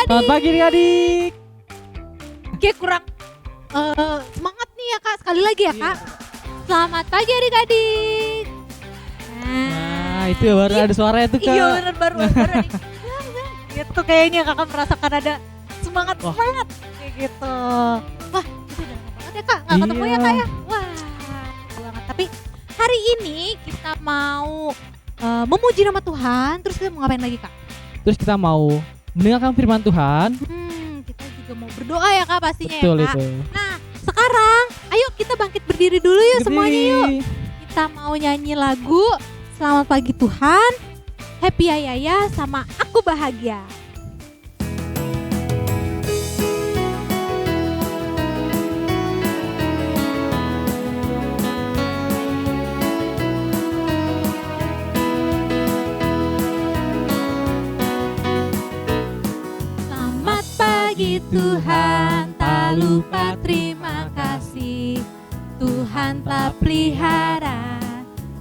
Selamat pagi adik-adik. Kayak kurang semangat nih ya Kak, sekali lagi ya Kak. Selamat pagi adik-adik. Nah itu ya baru ada suaranya tuh Kak. Iya bener baru nih. Gitu kayaknya Kakak merasakan ada semangat kayak gitu. Wah itu udah lama banget ya Kak, gak ketemu ya Kak ya. Wah seru banget. Tapi hari ini kita mau memuji nama Tuhan. Terus kita mau ngapain lagi Kak? Terus kita mau mendengarkan firman Tuhan. Kita juga mau berdoa ya Kak pastinya. Betul ya Kak. itu. Nah sekarang ayo kita bangkit berdiri dulu yuk semuanya yuk. Kita mau nyanyi lagu Selamat Pagi Tuhan, Happy Ayaya sama Aku Bahagia. Selamat pagi Tuhan, tak lupa terima kasih. Tuhan telah pelihara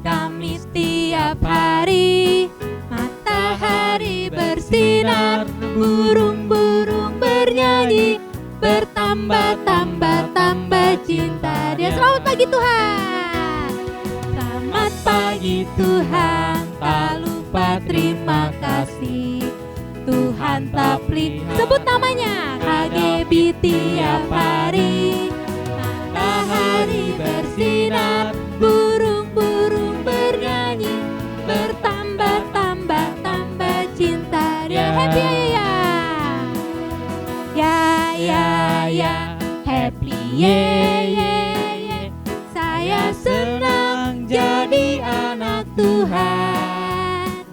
kami setiap hari. Matahari bersinar, burung-burung bernyanyi, bertambah-tambah cinta Dia. Selamat pagi Tuhan. Selamat pagi Tuhan, tak lupa terima kasih. Tuhan telah pelihara, sebut namanya, KGB tiap hari. Matahari bersinar, burung-burung bernyanyi, bertambah-tambah cinta Dia. Happy ya, happy ye. Saya senang jadi anak Tuhan.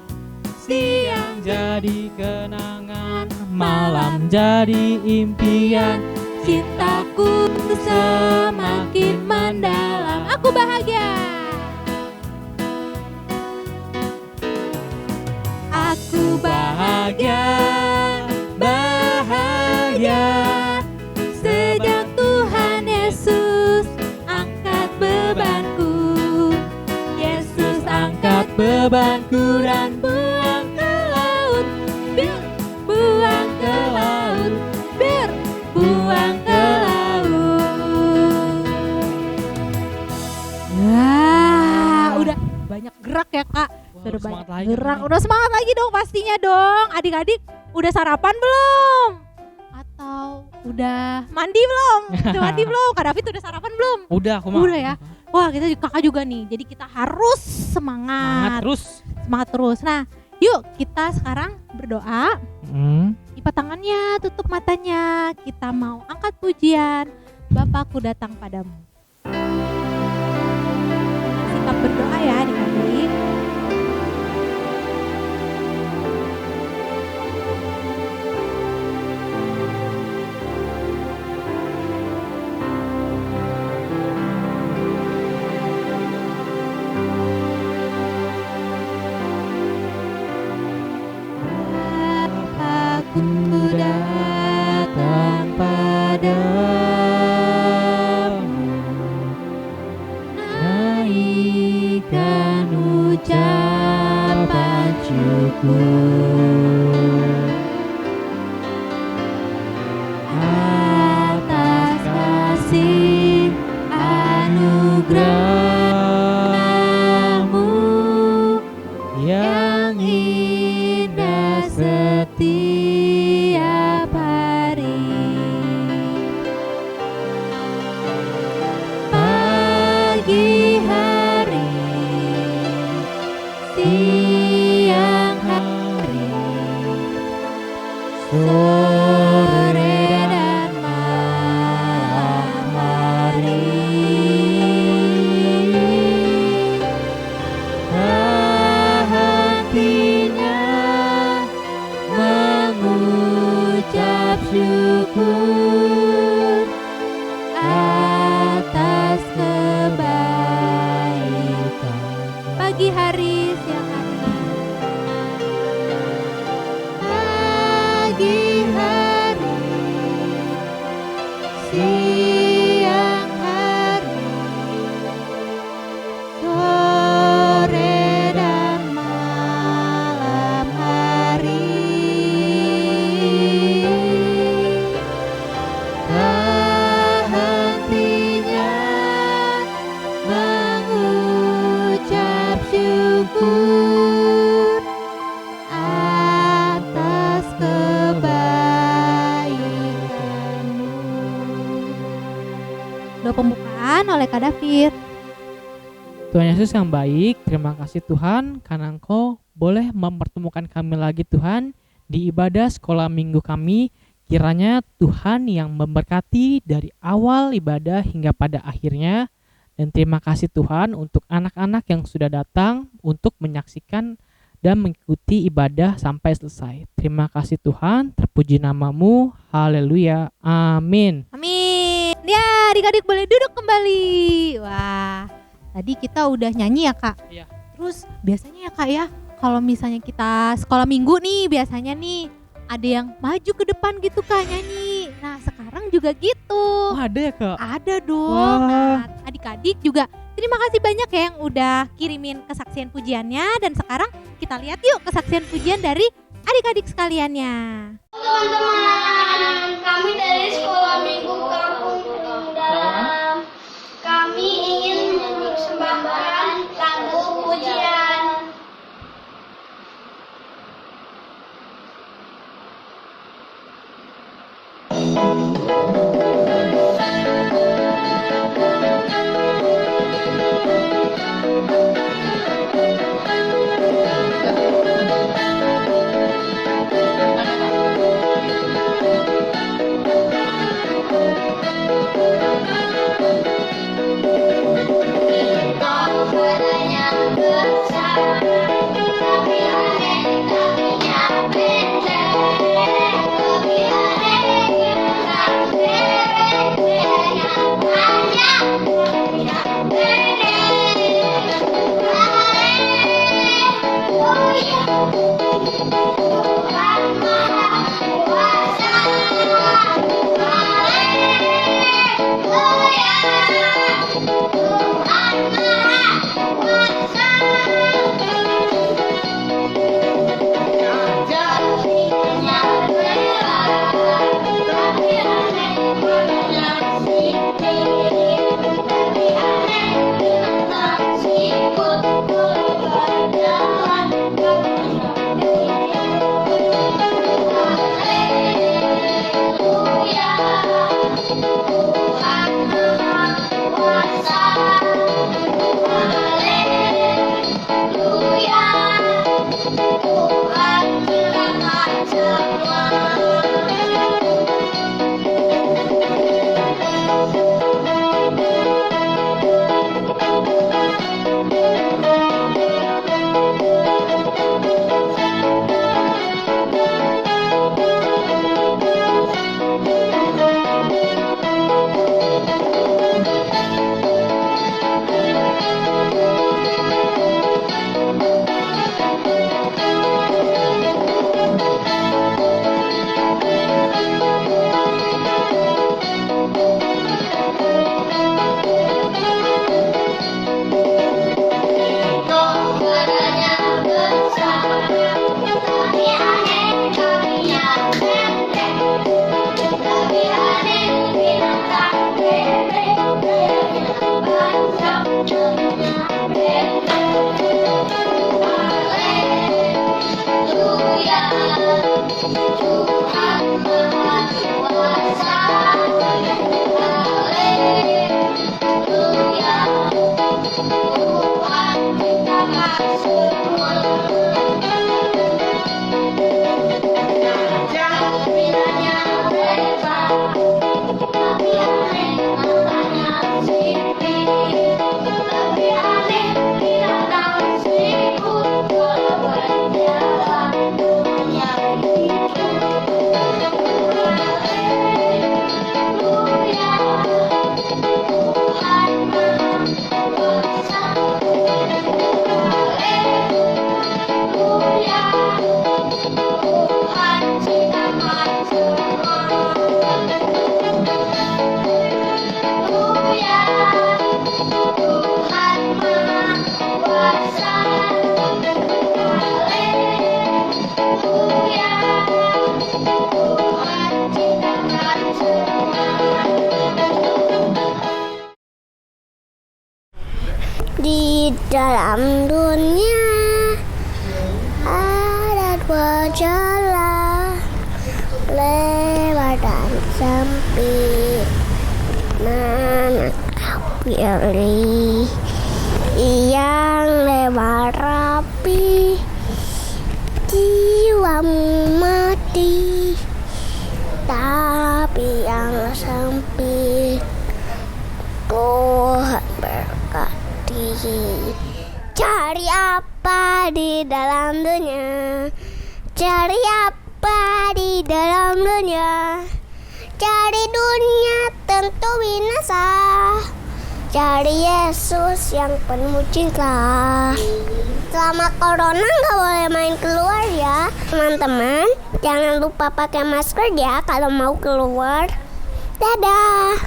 Siang jadi kenangan, malam jadi impian. Cintaku semakin mendalam. Aku bahagia. Aku bahagia, bahagia. Sejak Tuhan Yesus angkat bebanku. Yesus angkat bebanku dan buang ke laut. Buang ke laut. Buang ke laut. Wah, udah banyak gerak ya Kak. Udah banyak gerak. Udah semangat lagi dong pastinya dong. Adik-adik udah sarapan belum? Atau udah mandi belum? Udah mandi belum? Kak David udah sarapan belum? Udah aku mah. Udah ya. Wah kita kakak juga nih. Jadi kita harus semangat. Semangat terus. Nah yuk kita sekarang berdoa. Lipat tangannya, tutup matanya. Kita mau angkat pujian. Bapakku datang padamu. Sikap berdoa ya adik-adik. Bapakku datang padamu. Doa pembukaan oleh Kak David. Tuhan Yesus yang baik, terima kasih Tuhan karena Engkau boleh mempertemukan kami lagi Tuhan di ibadah sekolah minggu kami. Kiranya Tuhan yang memberkati dari awal ibadah hingga pada akhirnya. Dan terima kasih Tuhan untuk anak-anak yang sudah datang untuk menyaksikan dan mengikuti ibadah sampai selesai. Terima kasih Tuhan, terpuji namamu, haleluya, amin. Amin. Ya, adik-adik boleh duduk kembali. Wah, tadi kita udah nyanyi ya Kak. Iya. Terus biasanya ya Kak ya, kalau misalnya kita sekolah minggu nih, biasanya nih ada yang maju ke depan gitu Kak nyanyi. Nah sekarang juga gitu. Oh, ada ya Kak? Ada dong. Wah. Nah, adik-adik juga terima kasih banyak ya yang udah kirimin kesaksian pujiannya. Dan sekarang kita lihat yuk kesaksian pujian dari adik-adik sekaliannya. Teman-teman, kami dari Sekolah Minggu Kampung Dalam. Kami ingin mempersembahkan lagu pujian. Di dalam dunia ada dua jalan, lebar dan sempit. Mana pilih yang lebar rapi, jiwamu mati, tapi yang sempit Tuhan berkati. Cari apa di dalam dunia? Cari apa di dalam dunia? Cari dunia tentu binasa. Cari Yesus yang penuh cinta. Selama corona nggak boleh main keluar ya, teman-teman. Jangan lupa pakai masker ya kalau mau keluar. Dadah.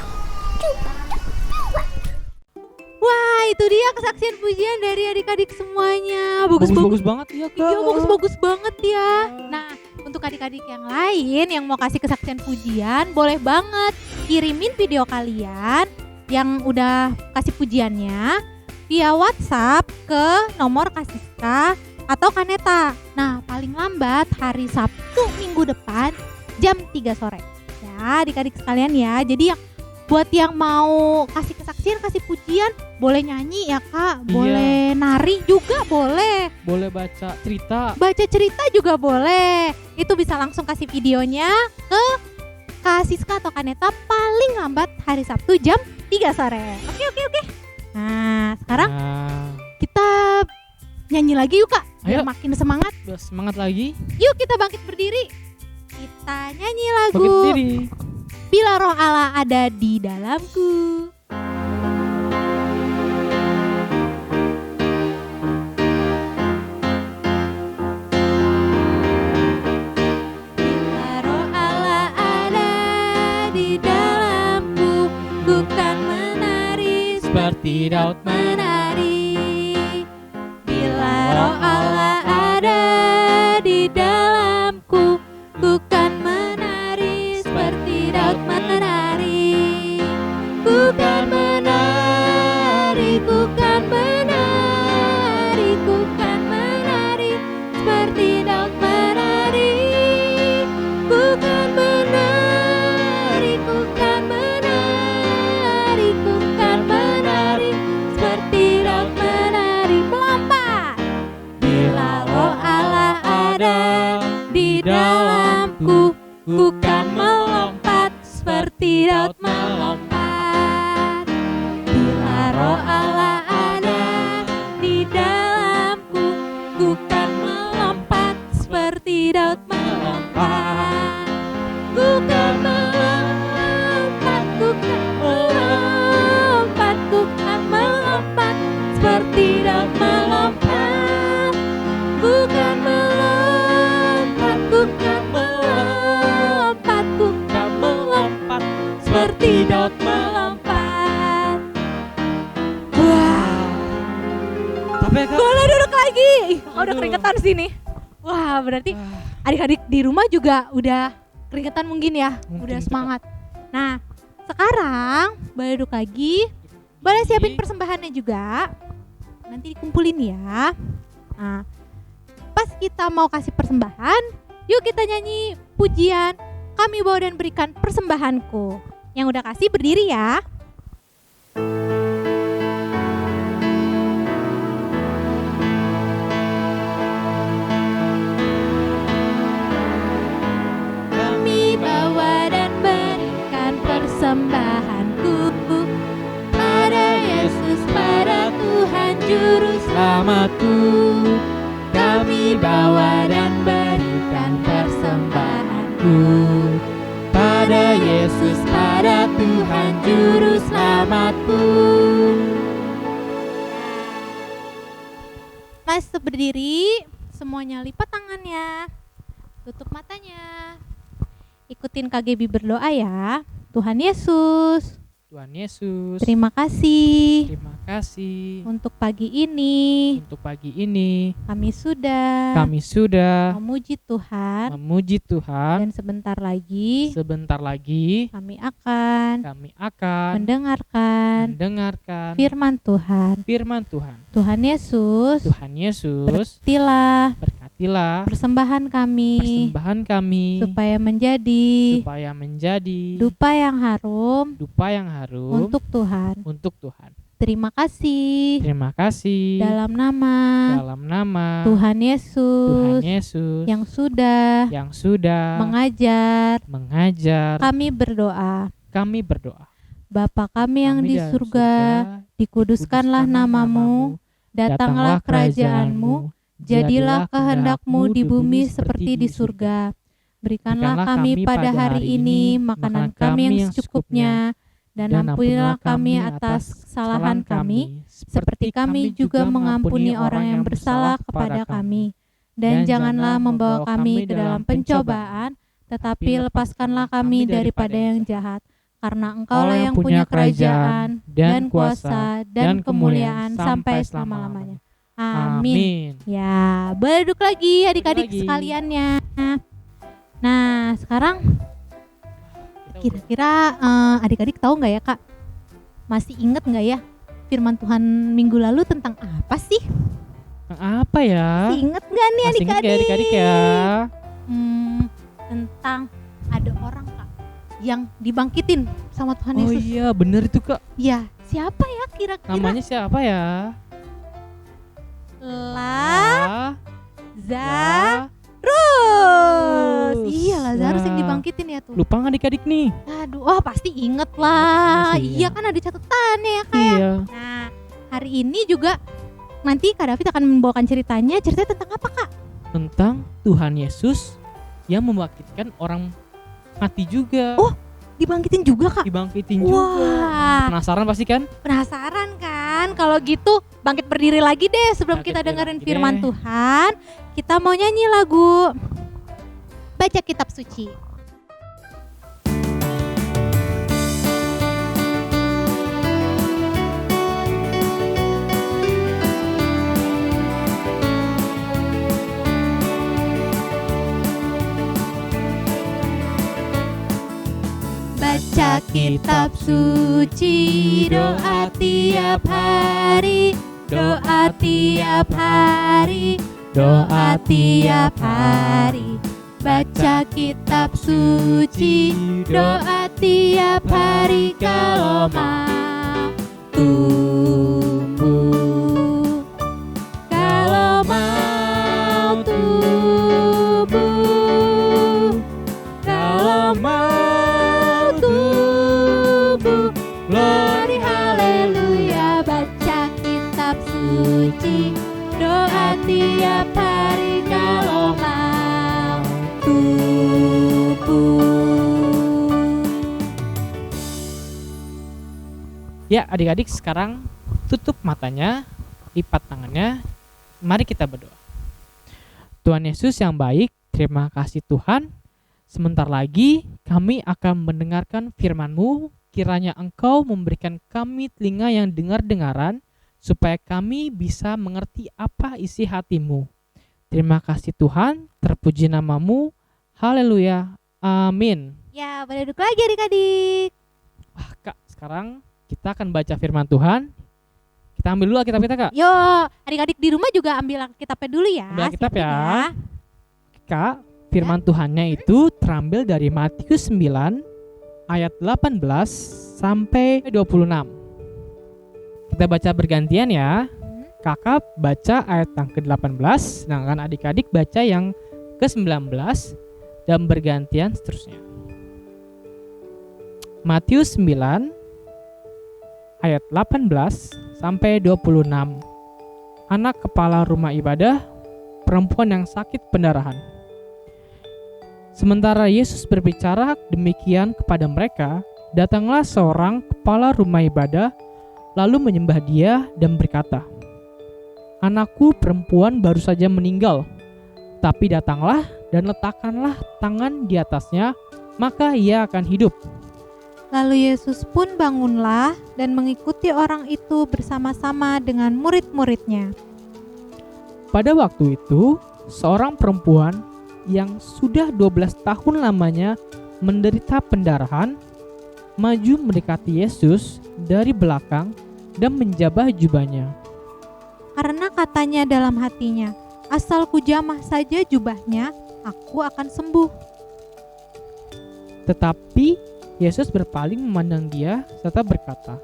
Wah, itu dia kesaksian pujian dari adik-adik semuanya. Bagus banget ya Kak. Iya, bagus banget ya. Nah, untuk adik-adik yang lain yang mau kasih kesaksian pujian, boleh banget kirimin video kalian yang udah kasih pujiannya via WhatsApp ke nomor Kasiska atau Kaneta. Nah, paling lambat hari Sabtu minggu depan jam 3 sore. Ya, adik-adik sekalian ya. Jadi buat yang mau kasih kesaksian, kasih pujian, boleh nyanyi ya Kak, boleh nari juga boleh. Boleh baca cerita. Baca cerita juga boleh. Itu bisa langsung kasih videonya ke Kasiska atau Kaneta paling lambat hari Sabtu jam 3 sore. Oke. Nah, sekarang kita nyanyi lagi yuk Kak. Biar Ayo. makin semangat. Biar semangat lagi. Yuk kita bangkit berdiri. Kita nyanyi lagu Bangkit berdiri. Bila Roh Allah ada di dalamku. Bila Roh Allah ada di dalamku, ku kan menari Seperti Daud menari. Bila Roh Allah ada di dalamku, ku kan menari seperti Daud menari. Ku kan menari, ku kan menari, ku kan menari seperti Daud menari. Ku kan menari, ku kan menari, ku kan menari seperti Daud menari. Melompat. Bila Roh Allah ada di dalamku, ku kan melompat seperti Daud melompat. Bila Roh Allah ada di dalamku, ku kan melompat seperti Daud melompat. Ku kan melompat, ku kan melompat, ku kan melompat seperti Daud melompat. Ku kan melompat, ku kan melompat, ku kan melompat seperti Daud melompat. Wah, Capek Kak. boleh duduk lagi. Udah Aduh. keringetan sini. Wah, berarti adik-adik di rumah juga udah keringetan mungkin ya, Mungkin udah tuh, semangat. Nah, sekarang boleh duduk lagi. Boleh siapin persembahannya juga. Nanti dikumpulin ya. Nah, pas kita mau kasih persembahan, yuk kita nyanyi pujian Kami Bawa dan Berikan Persembahanku. Yang udah kasih berdiri ya. Kami bawa dan berikan persembahanku pada Yesus, pada Tuhan Juru Selamatku. Kami bawa dan berikan persembahanku Pada Yesus, pada Tuhan Juru Selamatku. Masih berdiri, semuanya lipat tangannya, tutup matanya, ikutin KGB berdoa ya. Tuhan Yesus, Tuhan Yesus, terima kasih terima kasih untuk pagi ini. untuk pagi ini. Kami sudah Kami sudah memuji Tuhan, memuji Tuhan. dan sebentar lagi Sebentar lagi kami akan kami akan mendengarkan mendengarkan firman Tuhan. firman Tuhan. Tuhan Yesus, Tuhan Yesus, berkatilah berkatilah berartilah persembahan kami supaya menjadi dupa yang harum untuk Tuhan. Terima kasih dalam nama Tuhan Yesus yang sudah mengajar kami berdoa. Bapa kami yang di surga, dikuduskanlah namamu, datanglah kerajaanmu, jadilah kehendak-Mu di bumi seperti di surga. Berikanlah kami pada hari ini makanan kami yang secukupnya, dan ampunilah kami atas kesalahan kami, seperti kami juga mengampuni orang yang bersalah kepada kami. Dan janganlah membawa kami ke dalam pencobaan, tetapi lepaskanlah kami daripada yang jahat. Karena Engkaulah yang punya kerajaan dan kuasa dan kemuliaan sampai selama-lamanya. Amin. Ya, boleh duduk lagi adik-adik sekaliannya. Nah, sekarang kira-kira adik-adik tahu nggak ya Kak? Masih inget nggak ya firman Tuhan minggu lalu tentang apa sih? Apa ya? Masih inget nggak nih Masih inget adik-adik? ya adik-adik ya? Tentang ada orang Kak yang dibangkitin sama Tuhan Oh Yesus. iya, bener itu Kak. Ya, siapa ya kira-kira? Namanya siapa ya? Lazarus. Iya, Lazarus yang dibangkitin ya tuh. Lupa nggak adik-adik nih? Aduh, pasti inget lah. Pasti, Iya ya. kan ada catatannya ya Kak. Iya. Nah, hari ini juga nanti Kak David akan membawakan ceritanya tentang apa Kak? Tentang Tuhan Yesus yang membangkitkan orang mati juga. Oh, dibangkitin juga Kak? Dibangkitin juga. Wah, Penasaran pasti kan? penasaran kan? Kalau gitu bangkit berdiri lagi deh sebelum Bangkit kita berdiri dengerin lagi firman deh. Tuhan. Kita mau nyanyi lagu Baca Kitab Suci. Baca kitab suci, doa tiap hari, doa tiap hari, doa tiap hari. Baca kitab suci, doa tiap hari kalau mau tumbuh. Kalau mau tumbuh, kalau mau tumbuh, glory haleluya. Baca kitab suci, doa tiap hari kalau mau tumbuh. Ya adik-adik, sekarang tutup matanya, lipat tangannya, mari kita berdoa. Tuhan Yesus yang baik, terima kasih Tuhan. Sebentar lagi kami akan mendengarkan firman-Mu. Kiranya Engkau memberikan kami telinga yang dengar-dengaran, supaya kami bisa mengerti apa isi hati-Mu. Terima kasih Tuhan, terpuji nama-Mu. Haleluya, amin. Ya, boleh duduk lagi adik-adik. Wah Kak, sekarang kita akan baca firman Tuhan. Kita ambil dulu Alkitab kita Kak. Yo, adik-adik di rumah juga ambil kitabnya dulu ya. Ambil Alkitab siapin ya. Kak, firman Tuhannya itu terambil dari Matius 9 ayat 18 sampai 26. Kita baca bergantian ya. Kakak baca ayat yang ke-18, sedangkan adik-adik baca yang ke-19 dan bergantian seterusnya. Matius 9 ayat 18 sampai 26. Anak kepala rumah ibadah, perempuan yang sakit pendarahan. Sementara Yesus berbicara demikian kepada mereka, datanglah seorang kepala rumah ibadah, lalu menyembah dia dan berkata, "Anakku perempuan baru saja meninggal, tapi datanglah dan letakkanlah tangan di atasnya, maka ia akan hidup." Lalu Yesus pun bangunlah dan mengikuti orang itu bersama-sama dengan murid-muridnya. Pada waktu itu, seorang perempuan yang sudah 12 tahun lamanya menderita pendarahan, maju mendekati Yesus dari belakang dan menjabah jubahnya. Karena katanya dalam hatinya, Asal ku jamah saja jubahnya, aku akan sembuh. Tetapi Yesus berpaling memandang dia serta berkata,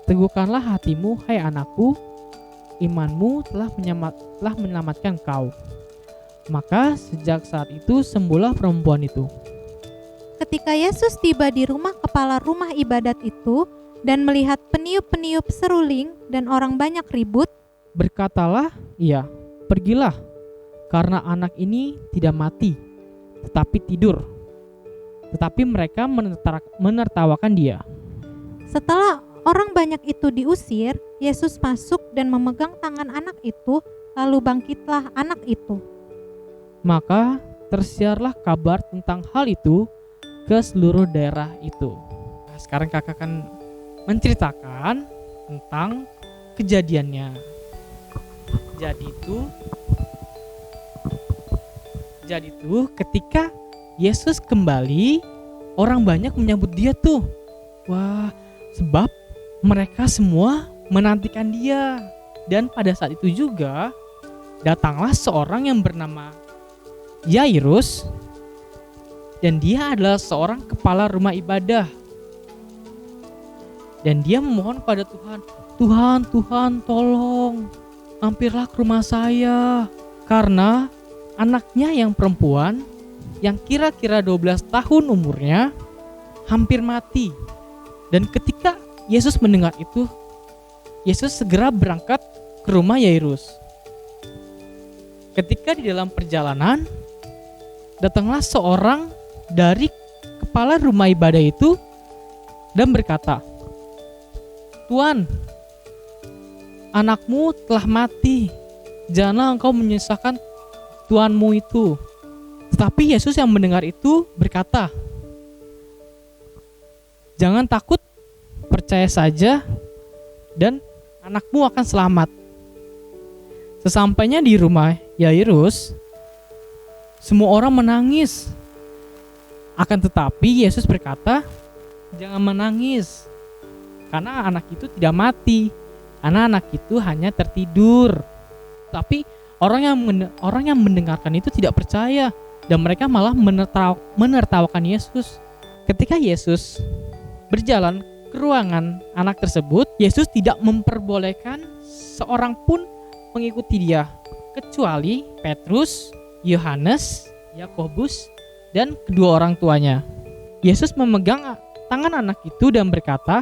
"Teguhkanlah hatimu, hai anakku, imanmu telah menyelamatkan kau." Maka sejak saat itu sembuhlah perempuan itu. Ketika Yesus tiba di rumah kepala rumah ibadat itu dan melihat peniup-peniup seruling dan orang banyak ribut, Berkatalah ia, "Pergilah, karena anak ini tidak mati, tetapi tidur." Tetapi mereka menertawakan dia. setelah orang banyak itu diusir, Yesus masuk dan memegang tangan anak itu, lalu bangkitlah anak itu. Maka tersiarlah kabar tentang hal itu ke seluruh daerah itu. Nah, sekarang kakak akan menceritakan tentang kejadiannya. Jadi itu ketika Yesus kembali, orang banyak menyambut dia tuh. Wah, sebab mereka semua menantikan dia. Dan pada saat itu juga datanglah seorang yang bernama Yairus, dan dia adalah seorang kepala rumah ibadah. Dan dia memohon pada Tuhan, Tuhan, tolong mampirlah ke rumah saya, karena anaknya yang perempuan yang kira-kira 12 tahun umurnya hampir mati. Dan ketika Yesus mendengar itu, Yesus segera berangkat ke rumah Yairus. Ketika di dalam perjalanan, datanglah seorang dari kepala rumah ibadah itu dan berkata, "Tuan, anakmu telah mati. Janganlah engkau menyusahkan tuanmu itu." Tetapi Yesus yang mendengar itu berkata, "Jangan takut, percaya saja dan anakmu akan selamat." Sesampainya di rumah Yairus, semua orang menangis. Akan tetapi Yesus berkata, "Jangan menangis, karena anak itu tidak mati, karena anak itu hanya tertidur." Tapi orang yang mendengarkan itu tidak percaya, dan mereka malah menertawakan Yesus. Ketika Yesus berjalan ke ruangan anak tersebut, Yesus tidak memperbolehkan seorang pun mengikuti dia, kecuali Petrus, Yohanes, Yakobus, dan kedua orang tuanya. Yesus memegang tangan anak itu dan berkata,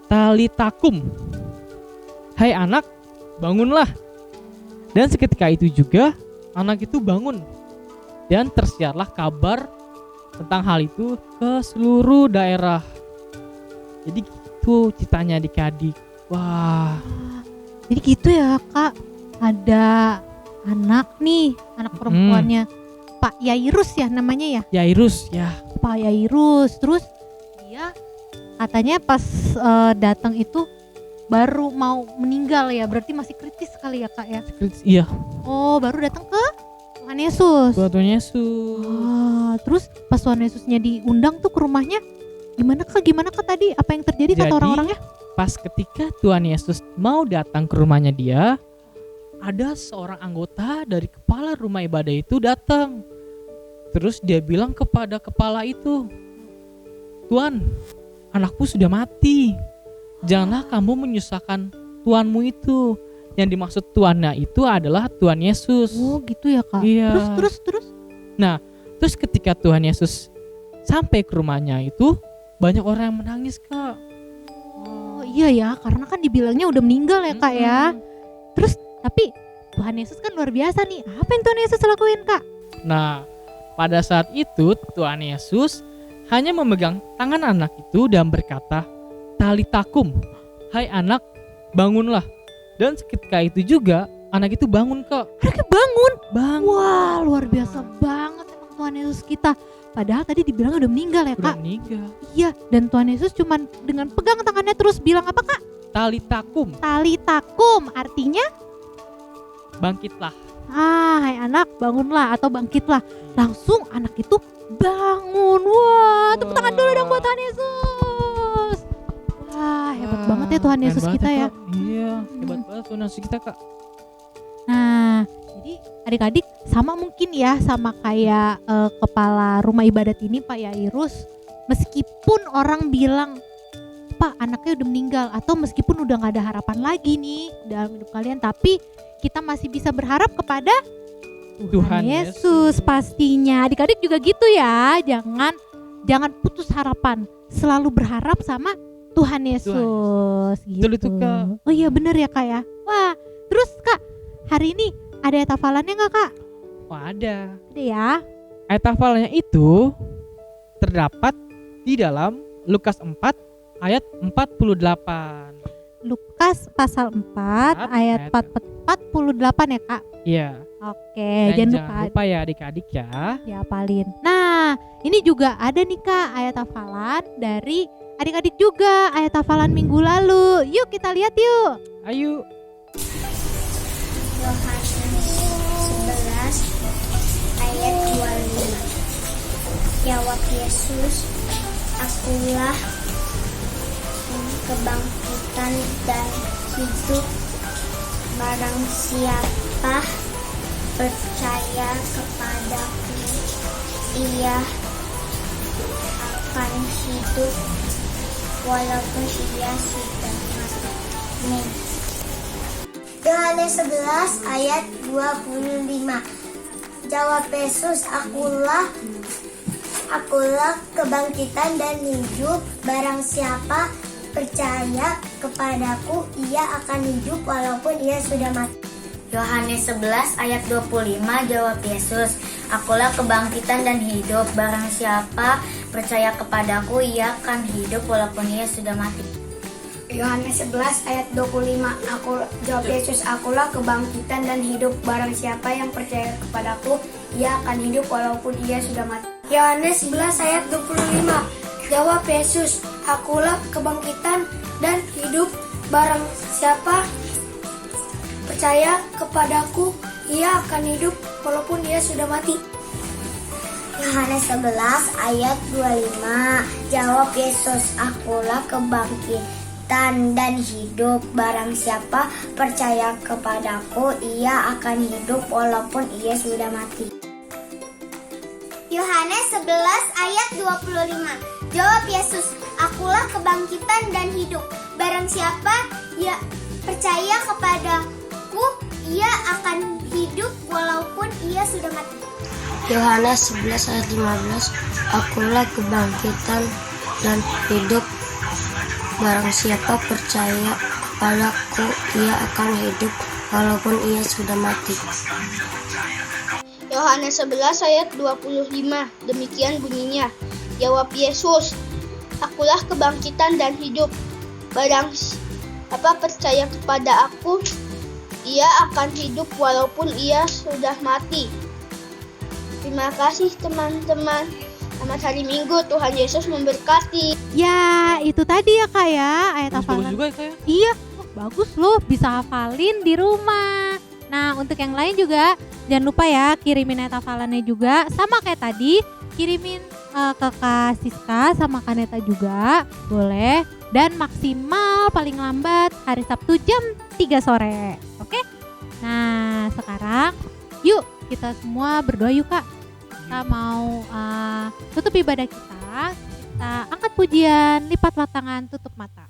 "Talitakum, hai anak, bangunlah." Dan seketika itu juga anak itu bangun, dan tersiarlah kabar tentang hal itu ke seluruh daerah. Jadi gitu ceritanya adik-adik. Wah, Jadi gitu ya Kak, ada anak nih, anak perempuannya Pak Yairus ya namanya ya, Yairus ya. Pak Yairus. Terus dia katanya pas datang itu baru mau meninggal ya, berarti masih kritis sekali ya Kak ya. Iya, Oh, baru datang ke Tuhan Yesus. Tuhan Yesus. Terus pas Tuhan Yesusnya diundang tuh ke rumahnya, gimana Kak tadi? Apa yang terjadi kata Jadi, orang-orangnya? Pas ketika Tuhan Yesus mau datang ke rumahnya dia, ada seorang anggota dari kepala rumah ibadah itu datang. Terus dia bilang kepada kepala itu, "Tuan, anakku sudah mati. Janganlah kamu menyusahkan tuanmu itu." Yang dimaksud tuannya itu adalah Tuhan Yesus. Oh gitu ya Kak. Iya. Terus. Terus ketika Tuhan Yesus sampai ke rumahnya itu, banyak orang yang menangis, Kak. Oh iya ya, karena kan dibilangnya udah meninggal ya Kak ya. Terus tapi Tuhan Yesus kan luar biasa nih. Apa yang Tuhan Yesus lakuin Kak? Nah, pada saat itu Tuhan Yesus hanya memegang tangan anak itu dan berkata, "Talitakum, hai anak, bangunlah." Dan seketika itu juga anak itu bangun, Kak. Anaknya bangun. Bangun. Wah luar biasa banget emang Tuhan Yesus kita. Padahal tadi dibilang udah meninggal ya Udah Kak. meninggal. Iya, dan Tuhan Yesus cuman dengan pegang tangannya terus bilang apa Kak? Talitakum, Talitakum, artinya bangkitlah. hai anak bangunlah atau bangkitlah. Langsung anak itu bangun. Wah, tepuk tangan dulu dong buat Tuhan Yesus. Wah, hebat banget ya Tuhan Keren Yesus banget kita ya. Kak. Iya, hebat banget Tuhan Yesus kita, Kak. Nah, jadi adik-adik sama mungkin ya sama kayak kepala rumah ibadat ini Pak Yairus, meskipun orang bilang Pak anaknya udah meninggal atau meskipun udah gak ada harapan lagi nih dalam hidup kalian, tapi kita masih bisa berharap kepada Tuhan Yesus pastinya. Adik-adik juga gitu ya, jangan putus harapan, selalu berharap sama Tuhan Yesus gitu. Betul itu, Kak. Oh iya bener ya Kak ya. Wah, terus Kak, hari ini ada ayat hafalannya gak Kak? Wah, ada. Ada ya. Ayat hafalannya itu terdapat di dalam Lukas 4 ayat 48. Lukas pasal 4 ayat 48 ya Kak. Iya. Oke, Dan jangan lupa ya adik-adik ya. diapalin. Nah, ini juga ada nih Kak ayat hafalan dari adik-adik juga, ayat hafalan minggu lalu. Yuk kita lihat yuk. Ayo. Yohanes 11 ayat 25. Jawab Yesus, akulah kebangkitan dan hidup. Barang siapa percaya kepadaku, ia akan hidup walaupun ia sudah mati. Amin. Yohanes 11 ayat 25. Jawab Yesus, akulah kebangkitan dan hidup. Barang siapa percaya kepadaku, ia akan hidup walaupun ia sudah mati. Yohanes 11 ayat 25. Jawab Yesus, akulah kebangkitan dan hidup. Barang siapa percaya kepadaku, ia akan hidup walaupun ia sudah mati. Yohanes 11 ayat 25. Jawab Yesus, akulah kebangkitan dan hidup. Barang siapa yang percaya kepadaku, ia akan hidup walaupun ia sudah mati. Yohanes 11 ayat 25. Jawab Yesus, akulah kebangkitan dan hidup. Barang siapa percaya kepadaku, ia akan hidup walaupun ia sudah mati. Yohanes 11 ayat 25. Jawab Yesus, akulah kebangkitan dan hidup. Barang siapa percaya kepadaku, ia akan hidup walaupun ia sudah mati. Yohanes 11 ayat 25. Jawab Yesus, akulah kebangkitan dan hidup. Barang siapa percaya kepadaku, ia akan hidup walaupun ia sudah mati. Yohanes 11 ayat 15. Akulah kebangkitan dan hidup. Barang siapa percaya kepadaku, ia akan hidup walaupun ia sudah mati. Yohanes 11 ayat 25. Demikian bunyinya. Jawab Yesus, akulah kebangkitan dan hidup. Barang siapa percaya kepada aku, ia akan hidup walaupun ia sudah mati. Terima kasih teman-teman. Selamat hari Minggu, Tuhan Yesus memberkati. Ya, itu tadi ya Kak ya, ayat Bagus hafalan. juga ya, Kak ya. Iya, bagus loh, bisa hafalin di rumah. Nah, untuk yang lain juga jangan lupa ya kirimin ayat hafalannya juga. Sama kayak tadi, kirimin ke Kak Siska sama Kak Neta juga boleh. Dan maksimal paling lambat hari Sabtu jam 3 sore. Oke? Nah, sekarang yuk kita semua berdoa yuk Kak. Kita mau tutup ibadah kita. Kita angkat pujian, lipatlah tangan, tutup mata.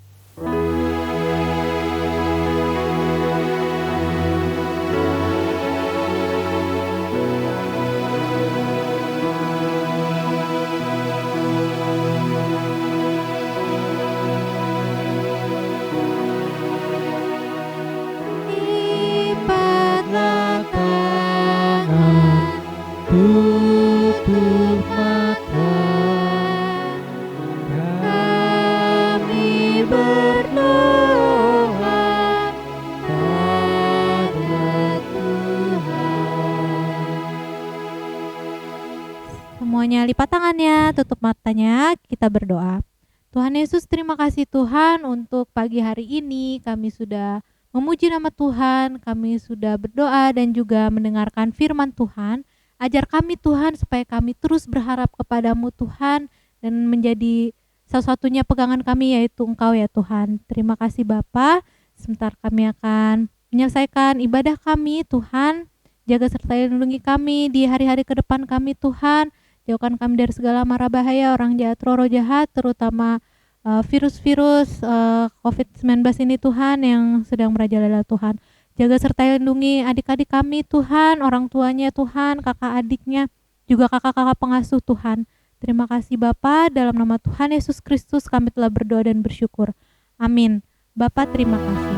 Lipatlah tangan, Tutup mata. kami berdoa pada Tuhan. Semuanya lipat tangannya, tutup matanya, kita berdoa. Tuhan Yesus, terima kasih Tuhan untuk pagi hari ini kami sudah memuji nama Tuhan, kami sudah berdoa dan juga mendengarkan firman Tuhan. Ajar kami Tuhan supaya kami terus berharap kepadamu Tuhan dan menjadi satu-satunya pegangan kami yaitu Engkau ya Tuhan. Terima kasih Bapa. Sebentar kami akan menyelesaikan ibadah kami Tuhan. Jaga serta lindungi kami di hari-hari ke depan kami Tuhan. Jauhkan kami dari segala mara bahaya, orang jahat, roh jahat, terutama virus-virus COVID-19 ini Tuhan yang sedang merajalela Tuhan. Jaga serta lindungi adik-adik kami Tuhan, orang tuanya Tuhan, kakak adiknya, juga kakak-kakak pengasuh Tuhan. Terima kasih Bapa, dalam nama Tuhan Yesus Kristus kami telah berdoa dan bersyukur. Amin. Bapa terima kasih.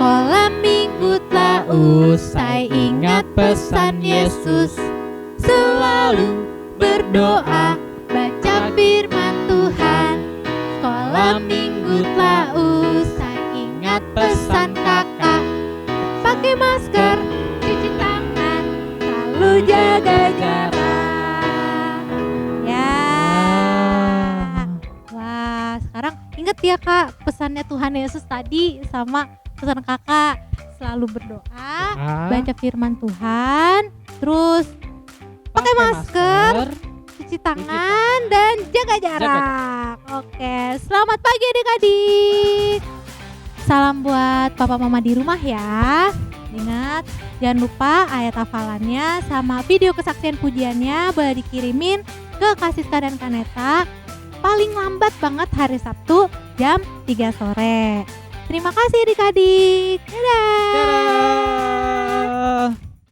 Sekolah minggu telah usai, ingat pesan Yesus, selalu berdoa, baca firman Tuhan. Sekolah minggu telah usai, ingat pesan kakak, pakai masker, cuci tangan, selalu jaga jarak. Ya. Wah, sekarang ingat ya Kak pesannya Tuhan Yesus tadi sama pesan kakak, selalu berdoa, baca firman Tuhan, terus pakai masker, cuci tangan, dan jaga jarak. Oke, selamat pagi adik-adik. Salam buat papa mama di rumah ya. Ingat, jangan lupa ayat hafalannya sama video kesaksian pujiannya boleh dikirimin ke Kak Siska dan Kaneta paling lambat banget hari Sabtu jam 3 sore. Terima kasih adik-adik. Dadah. Dadah.